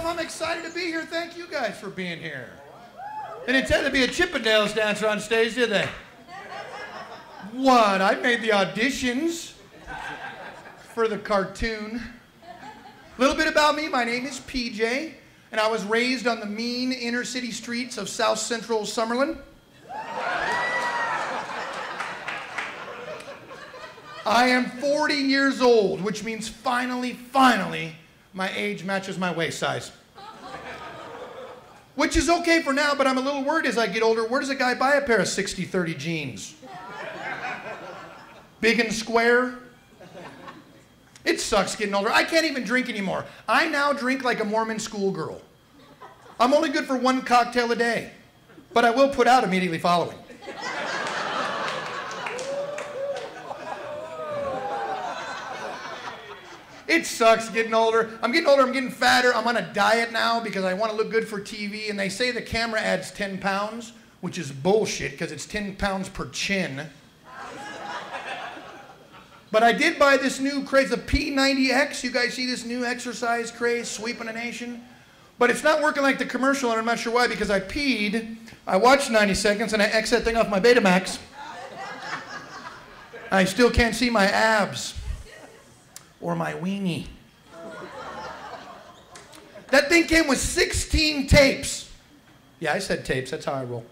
myself, I'm excited to be here. Thank you guys for being here. They didn't tell you to be a Chippendales dancer on stage, did they? What? I made the auditions for the cartoon. A little bit about me. My name is PJ, and I was raised on the mean inner city streets of South Central Summerlin. I am 40 years old, which means finally, my age matches my waist size. Which is okay for now, but I'm a little worried as I get older. Where does a guy buy a pair of 60-30 jeans? Big and square? It sucks getting older. I can't even drink anymore. I now drink like a Mormon schoolgirl. I'm only good for 1 cocktail a day, but I will put out immediately following. It sucks getting older. I'm getting fatter. I'm on a diet now because I want to look good for TV, and they say the camera adds 10 pounds, which is bullshit because it's 10 pounds per chin. But I did buy this new craze, the P90X. You guys see this new exercise craze sweeping the nation? But it's not working like the commercial, and I'm not sure why, because I peed, I watched 90 seconds, and I X'd that thing off my Betamax. I still can't see my abs. Or my weenie. That thing came with 16 tapes. Yeah, I said tapes, that's how I roll.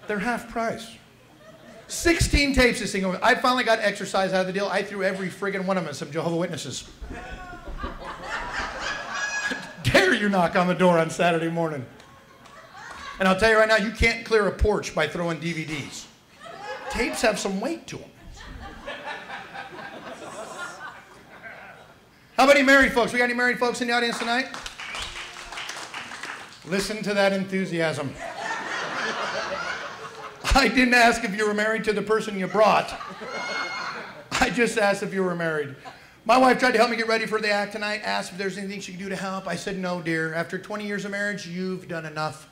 They're half price. 16 tapes this thing. I finally got exercise out of the deal. I threw every friggin' one of them at some Jehovah's Witnesses. Dare you knock on the door on Saturday morning. And I'll tell you right now, you can't clear a porch by throwing DVDs. Tapes have some weight to them. How about any married folks? We got any married folks in the audience tonight? Listen to that enthusiasm. I didn't ask if you were married to the person you brought. I just asked if you were married. My wife tried to help me get ready for the act tonight, asked if there's anything she could do to help. I said, no, dear. After 20 years of marriage, you've done enough.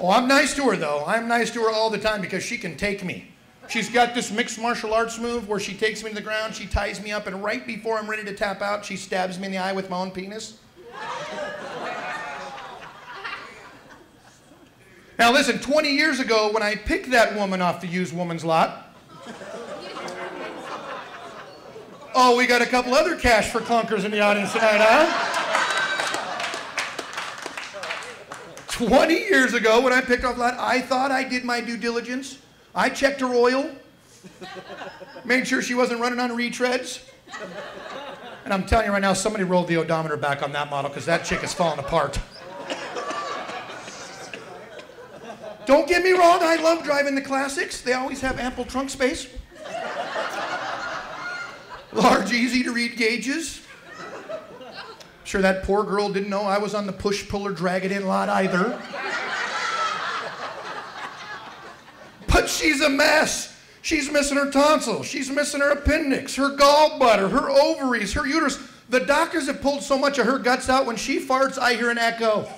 Oh, I'm nice to her, though. I'm nice to her all the time because she can take me. She's got this mixed martial arts move where she takes me to the ground, she ties me up, and right before I'm ready to tap out, she stabs me in the eye with my own penis. Now listen, 20 years ago when I picked that woman off the used woman's lot, oh, we got a couple other cash for clunkers in the audience tonight, huh? 20 years ago when I picked off the lot, I thought I did my due diligence. I checked her oil, made sure she wasn't running on retreads. And I'm telling you right now, somebody rolled the odometer back on that model because that chick is falling apart. Don't get me wrong, I love driving the classics. They always have ample trunk space. Large, easy to read gauges. Sure that poor girl didn't know I was on the push-puller drag-it-in lot either. But she's a mess. She's missing her tonsils. She's missing her appendix, her gallbladder, her ovaries, her uterus. The doctors have pulled so much of her guts out, when she farts, I hear an echo.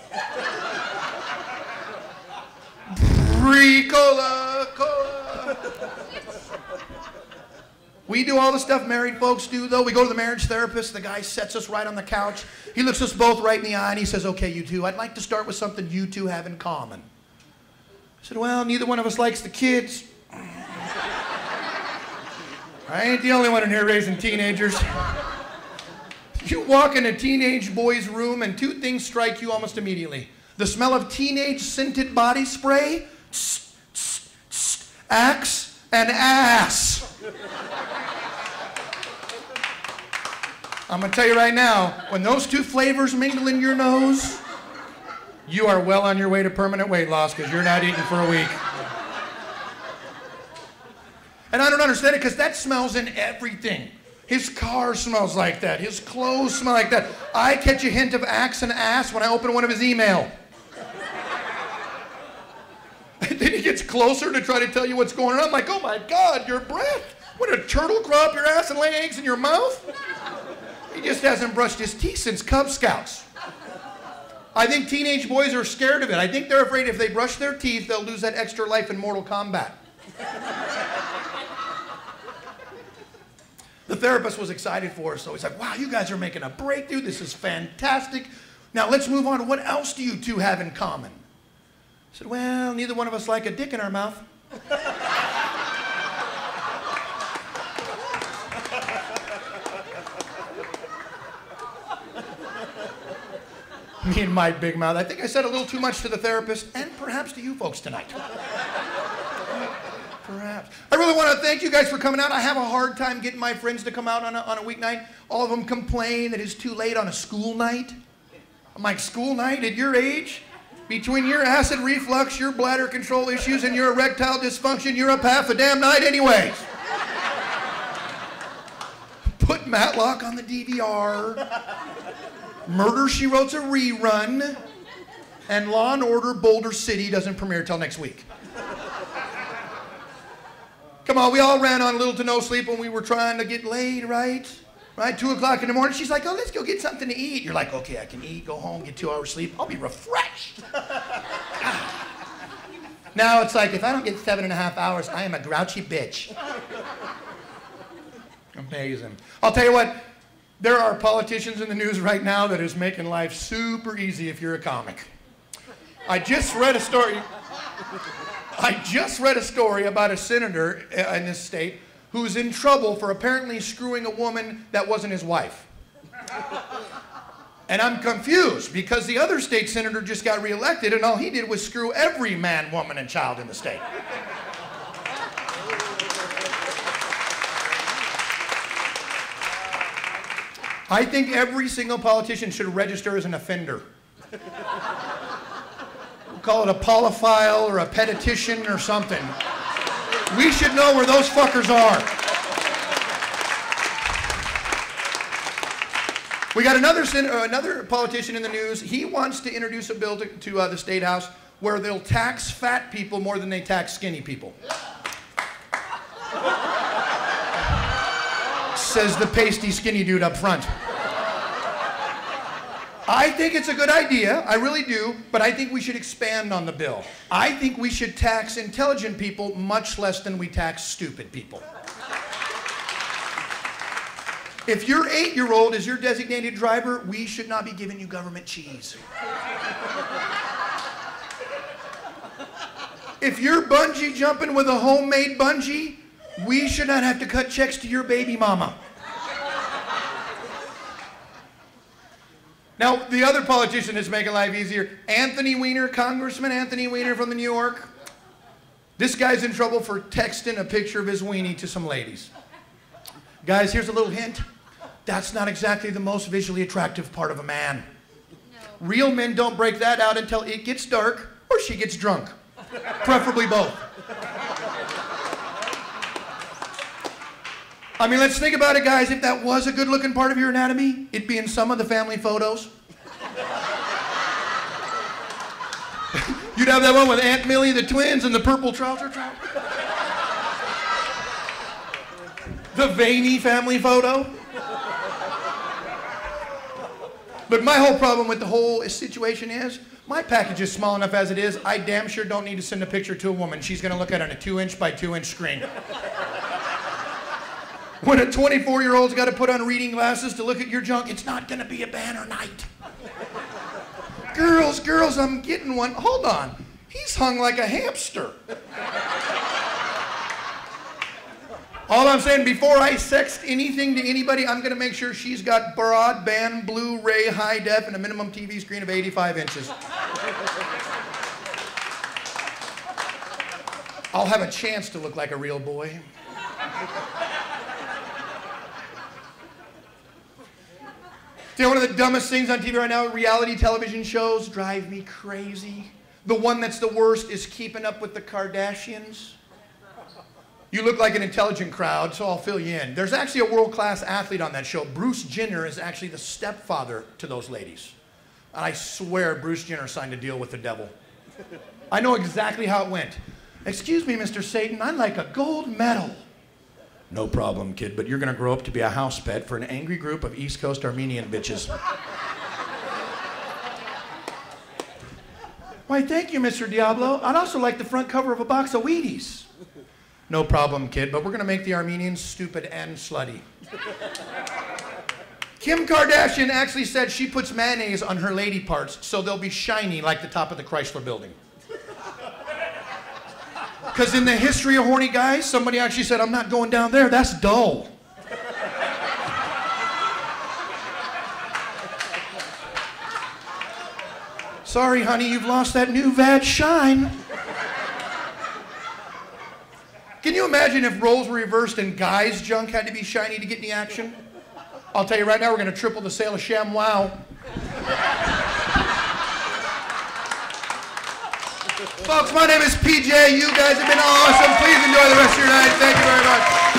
Cola, cola. We do all the stuff married folks do, though. We go to the marriage therapist. The guy sets us right on the couch. He looks us both right in the eye, and he says, okay, you two, I'd like to start with something you two have in common. I said, well, neither one of us likes the kids. I ain't the only one in here raising teenagers. You walk in a teenage boy's room and 2 things strike you almost immediately. The smell of teenage scented body spray, Axe, and ass. I'm gonna tell you right now, when those 2 flavors mingle in your nose, you are well on your way to permanent weight loss because you're not eating for a week. And I don't understand it because that smells in everything. His car smells like that. His clothes smell like that. I catch a hint of axe and ass when I open one of his email. And then he gets closer to try to tell you what's going on. I'm like, oh my God, your breath. What, a turtle crawl up your ass and lay eggs in your mouth? He just hasn't brushed his teeth since Cub Scouts. I think teenage boys are scared of it. I think they're afraid if they brush their teeth, they'll lose that extra life in Mortal Kombat. The therapist was excited for us, so he's like, wow, you guys are making a breakthrough. This is fantastic. Now let's move on. What else do you two have in common? I said, well, neither one of us like a dick in our mouth. Me and my big mouth. I think I said a little too much to the therapist and perhaps to you folks tonight. Perhaps. I really want to thank you guys for coming out. I have a hard time getting my friends to come out on a weeknight. All of them complain that it's too late on a school night. I'm like, school night at your age? Between your acid reflux, your bladder control issues, and your erectile dysfunction, you're up half a damn night anyways. Put Matlock on the DVR. Murder, She Wrote's a rerun. And Law and Order Boulder City doesn't premiere till next week. Come on, we all ran on little to no sleep when we were trying to get laid, right? Right, 2 o'clock in the morning, she's like, oh, let's go get something to eat. You're like, okay, I can eat, go home, get 2 hours sleep. I'll be refreshed. Now it's like, if I don't get 7.5 hours, I am a grouchy bitch. Amazing. I'll tell you what, there are politicians in the news right now that is making life super easy if you're a comic. I just read a story about a senator in this state who's in trouble for apparently screwing a woman that wasn't his wife. And I'm confused because the other state senator just got reelected and all he did was screw every man, woman, and child in the state. I think every single politician should register as an offender. We'll call it a polyphile or a petitition or something. We should know where those fuckers are. We got another politician in the news. He wants to introduce a bill to the State House where they'll tax fat people more than they tax skinny people. Says the pasty skinny dude up front. I think it's a good idea, I really do, but I think we should expand on the bill. I think we should tax intelligent people much less than we tax stupid people. If your 8-year-old is your designated driver, we should not be giving you government cheese. If you're bungee jumping with a homemade bungee, we should not have to cut checks to your baby mama. Now, the other politician that's making life easier, Anthony Weiner, Congressman Anthony Weiner from New York. This guy's in trouble for texting a picture of his weenie to some ladies. Guys, here's a little hint. That's not exactly the most visually attractive part of a man. No. Real men don't break that out until it gets dark or she gets drunk. Preferably both. I mean, let's think about it, guys. If that was a good-looking part of your anatomy, it'd be in some of the family photos. You'd have that one with Aunt Millie, the twins, and the purple trouser. The veiny family photo. But my whole problem with the whole situation is, my package is small enough as it is. I damn sure don't need to send a picture to a woman. She's going to look at it on a 2-inch by 2-inch screen. When a 24-year-old's got to put on reading glasses to look at your junk, it's not going to be a banner night. Girls, I'm getting one. Hold on. He's hung like a hamster. All I'm saying, before I sext anything to anybody, I'm going to make sure she's got broadband, Blu-ray, high def, and a minimum TV screen of 85 inches. I'll have a chance to look like a real boy. You know, one of the dumbest things on TV right now, reality television shows drive me crazy. The one that's the worst is Keeping Up with the Kardashians. You look like an intelligent crowd, so I'll fill you in. There's actually a world-class athlete on that show. Bruce Jenner is actually the stepfather to those ladies. I swear Bruce Jenner signed a deal with the devil. I know exactly how it went. Excuse me, Mr. Satan, I'd like a gold medal. No problem, kid, but you're going to grow up to be a house pet for an angry group of East Coast Armenian bitches. Why, thank you, Mr. Diablo. I'd also like the front cover of a box of Wheaties. No problem, kid, but we're gonna make the Armenians stupid and slutty. Kim Kardashian actually said she puts mayonnaise on her lady parts so they'll be shiny like the top of the Chrysler Building. Because in the history of horny guys, somebody actually said, I'm not going down there, that's dull. Sorry, honey, you've lost that new Vag shine. Can you imagine if roles were reversed and guys' junk had to be shiny to get any action? I'll tell you right now, we're going to triple the sale of ShamWow. Folks, my name is PJ. You guys have been awesome. Please enjoy the rest of your night. Thank you very much.